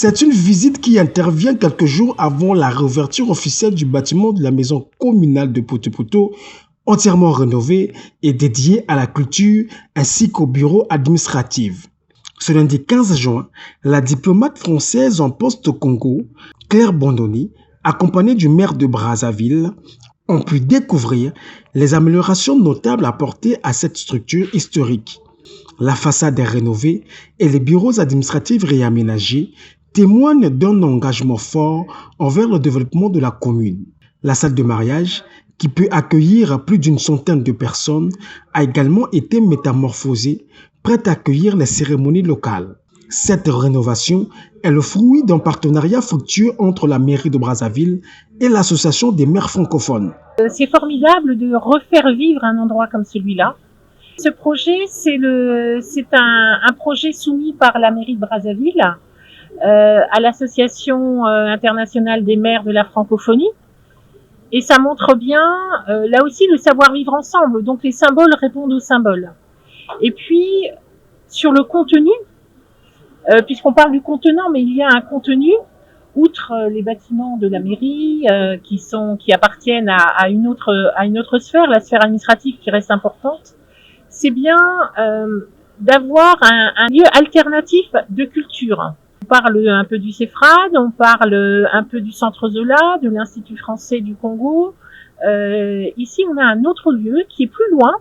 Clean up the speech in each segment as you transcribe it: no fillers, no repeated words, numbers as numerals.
C'est une visite qui intervient quelques jours avant la réouverture officielle du bâtiment de la maison communale de Poto-Poto, entièrement rénové et dédié à la culture ainsi qu'au bureau administratif. Ce lundi 15 juin, la diplomate française en poste au Congo, Claire Bondoni, accompagnée du maire de Brazzaville, ont pu découvrir les améliorations notables apportées à cette structure historique. La façade est rénovée et les bureaux administratifs réaménagés témoignent d'un engagement fort envers le développement de la commune. La salle de mariage, qui peut accueillir plus d'une centaine de personnes, a également été métamorphosée, prête à accueillir les cérémonies locales. Cette rénovation est le fruit d'un partenariat fructueux entre la mairie de Brazzaville et l'association des maires francophones. C'est formidable de refaire vivre un endroit comme celui-là. Ce projet, c'est un projet soumis par la mairie de Brazzaville à l'association internationale des maires de la francophonie. Et ça montre bien, là aussi, le savoir-vivre ensemble. Donc les symboles répondent aux symboles. Et puis, sur le contenu, puisqu'on parle du contenant, mais il y a un contenu, outre les bâtiments de la mairie qui appartiennent à une autre sphère, la sphère administrative qui reste importante, c'est bien d'avoir un lieu alternatif de culture. On parle un peu du CEFRAD, on parle un peu du Centre Zola, de l'Institut français du Congo. Ici, on a un autre lieu qui est plus loin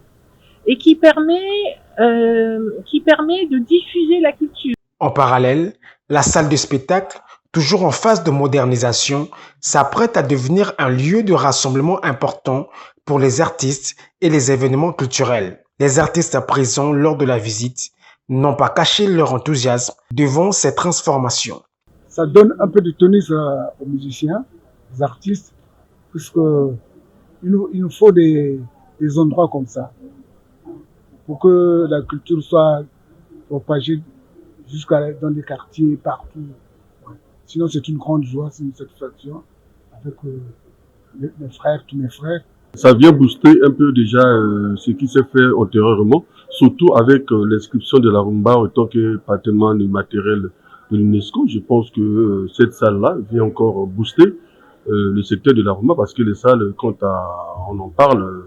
et qui permet de diffuser la culture. En parallèle, la salle de spectacle, toujours en phase de modernisation, s'apprête à devenir un lieu de rassemblement important pour les artistes et les événements culturels. Les artistes présents lors de la visite n'ont pas caché leur enthousiasme devant ces transformations. Ça donne un peu de tonus aux musiciens, aux artistes, puisqu'il nous faut des endroits comme ça pour que la culture soit propagée dans les quartiers, partout. Sinon, c'est une grande joie, c'est une satisfaction avec tous mes frères. Ça vient booster un peu déjà ce qui s'est fait antérieurement, surtout avec l'inscription de la rumba en tant que patrimoine immatériel de l'UNESCO. Je pense que cette salle-là vient encore booster le secteur de la rumba parce que les salles, quand on en parle,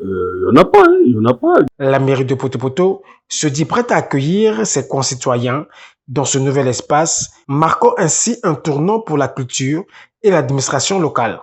il n'y en a pas. La mairie de Poto-Poto se dit prête à accueillir ses concitoyens dans ce nouvel espace, marquant ainsi un tournant pour la culture et l'administration locale.